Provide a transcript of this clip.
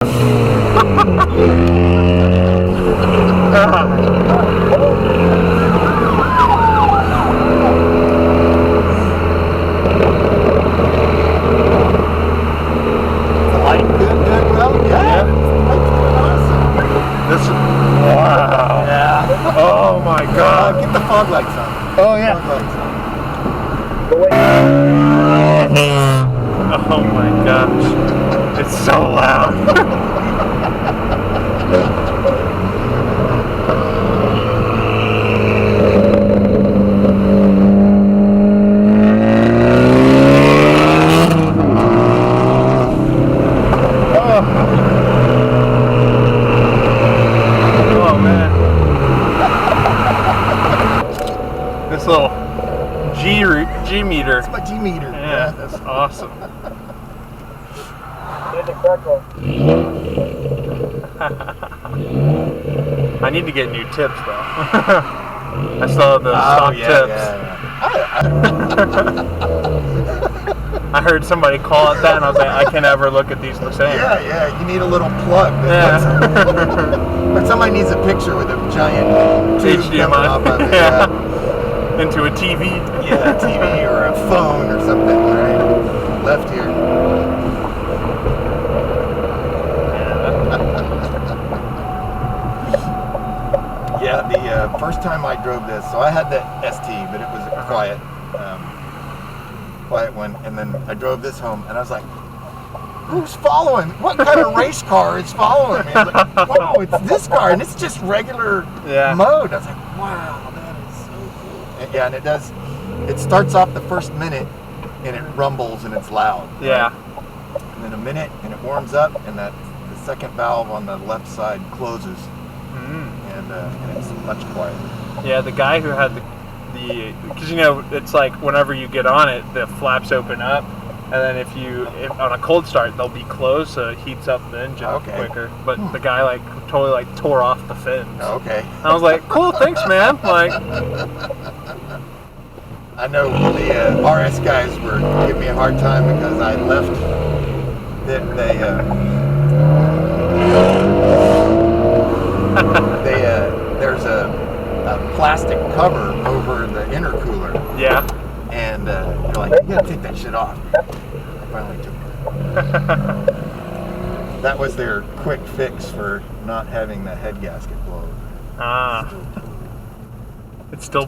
Wow. Yeah. Oh my God. Get the fog lights on. Oh yeah. Oh my gosh. It's so loud. This little G meter. That's my G meter. Yeah, that's awesome. I need to get new tips though. I still have the stock tips. I heard somebody call it that, and I was like, I can never look at these the same. Yeah. You need a little plug. Or somebody needs a picture with a giant tube coming off of it. Yeah. Into a TV. Yeah, a TV or a phone or something, right? Left here. Yeah, the first time I drove this, so I had the ST, but it was a quiet one, and then I drove this home, and I was like, who's following? What kind of race car is following me? I was like, wow, it's this car, and it's just regular mode. I was like, wow, that is so cool. And it does, it starts off the first minute, and it rumbles, and it's loud. Yeah. Right? And then a minute, and it warms up, and the second valve on the left side closes. And it's much quieter. Yeah, the guy who had the because it's like whenever you get on it, the flaps open up, and then if on a cold start they'll be closed, so it heats up the engine quicker. But the guy totally tore off the fins. Okay. I was like, cool, thanks, man. Like, I know the RS guys were giving me a hard time because I left. There's a plastic cover over the intercooler. Yeah. And they're like, you gotta take that shit off. I finally took it. That was their quick fix for not having the head gasket blow. Ah. It's still